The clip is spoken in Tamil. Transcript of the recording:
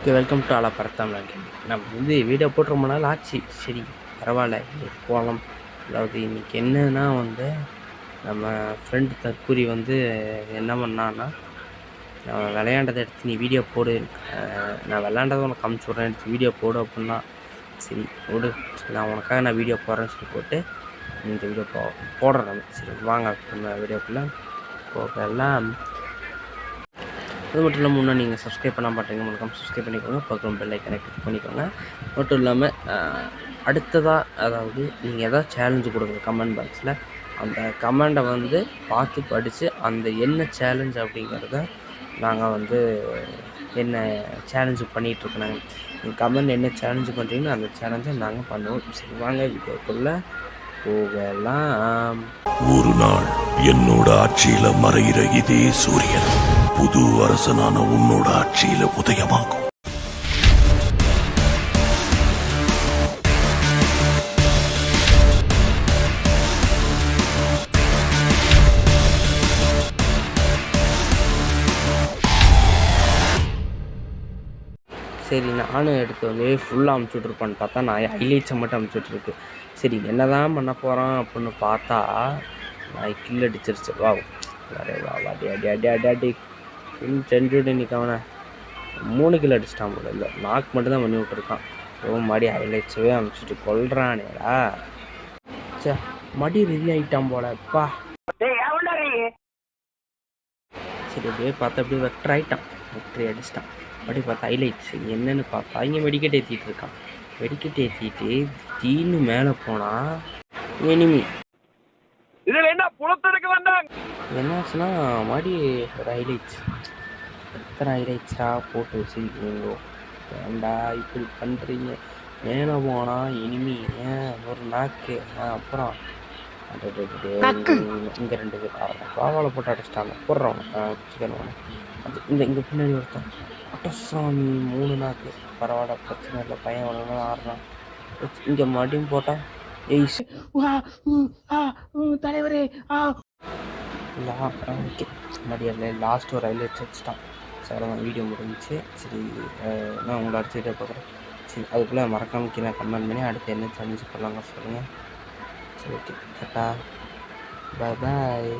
ஓகே, வெல்கம் டு ஆலா பரத்தாமலா கேமிங். நம்ம வீடியோ போட்டு ரொம்ப நாள் ஆச்சு. சரி, பரவாயில்ல, இன்னைக்கு போகலாம். அதாவது இன்றைக்கி என்னன்னா நம்ம ஃப்ரெண்டு தற்கூரி என்ன பண்ணான்னா, நான் விளையாண்டதை எடுத்து நீ வீடியோ போடு, நான் விளையாண்டதை உனக்கு அமுச்சு விட்றேன், எடுத்து வீடியோ போடு அப்படின்னா, சரி விடு, நான் வீடியோ போடுறேன்னு சொல்லி போட்டு இந்த வீடியோ போடுறேன் நம்ம. சரி வாங்க நம்ம வீடியோக்குள்ளே போகலாம். அது மட்டும் இல்லாமல் முன்னே நீங்கள் சப்ஸ்கிரைப் பண்ண மாட்டீங்க, மறக்காம சப்ஸ்கிரைப் பண்ணிக்கோங்க, பக்கம் பெல் ஐக்கனை கிளிக் பண்ணிக்கோங்க. மட்டும் இல்லாமல் அடுத்ததாக அதாவது நீங்கள் எதாவது சேலஞ்சு கொடுங்க கமெண்ட் பாக்ஸில், அந்த கமெண்டை பார்த்து படித்து அந்த என்ன சேலஞ்ச் அப்படிங்கிறத நாங்கள் என்ன சேலஞ்சு பண்ணிகிட்ருக்கோம். நீங்கள் கமெண்ட் என்ன சேலஞ்சு பண்ணுறீங்களோ அந்த சேலஞ்சை நாங்கள் பண்ணுவோம். சரி வாங்க வீடியோக்குள்ளே போகலாம். ஒரு நாள் என்னோட ஆட்சியில மறைகிற இதே சூரியன் புது அரசனான உன்னோட ஆட்சியில உதயமாகும். சரி, நானும் எடுத்து ஃபுல்லாக அமுச்சுட்ருப்பான்னு பார்த்தா நான் ஹைலைட்ஸை மட்டும் அமுச்சுட்ருக்கு. சரி என்ன தான் பண்ண போகிறான் அப்படின்னு பார்த்தா நான் கில் அடிச்சிருச்சு. வா அடி அடி அடி அடி அடி செஞ்சுட்டு இன்னைக்கு அவனை 3 கில் அடிச்சிட்டான் போல. இல்லை, நாக்கு மட்டும் தான் பண்ணி விட்ருக்கான். மடி ஹைலைட்ஸவே அமுச்சுட்டு கொல்றானேடா. சே, மடி ரெடி ஆகிட்டான் போலப்பா. சரி அப்படியே பார்த்தா அப்படியே வெக்டர் ஆகிட்டான், வெக்டரி அடிச்சிட்டான். அப்படி பார்த்தா ஹைலைட்ஸ் என்னன்னு பார்த்தா இங்கே மெடிக்கெட் ஏற்றிட்டு இருக்கான். மெடிக்கெட் ஏற்றிட்டு தீன்னு மேலே போனால் எனிமி. என்னாச்சுன்னா மாதிரி ஒரு ஹைலைட்ஸ், எத்தனை ஹைலைட்ஸா போட்டு வச்சுருக்கீங்களோ, ஏண்டா இப்படி பண்ணுறீங்க. மேலே போனால் இனிமி ஒரு நாக்கு. அப்புறம் இங்கே 2 பேர் பாவாலை போட்டு அடிச்சிட்டாங்க. போடுறவங்க சிக்கன் அது இங்கே பின்னாடி ஒருத்தன் அட்டசாமி 3 நாக்கு. பரவாயில்ல, பிரச்சனை இல்லை, பையன் ஒன்று ஆடுறான். இங்கே மறுபடியும் போட்டால் தலைவரே ஓகே மதியம் லாஸ்ட் ஒரு ஹைலைட்ஸ் வச்சுட்டான். சார் தான் வீடியோ முடிஞ்சிச்சு. சரி, நான் உங்களை அடுத்த வீடியோ பார்க்குறேன். சரி, அதுக்குள்ளே மறக்காமல் கீழே கமெண்ட் பண்ணி அடுத்து என்ன சேலஞ்சு பண்ணலாங்க சொல்லுங்கள். சரி, ஓகே, கரெக்டா, பாய் பாய்.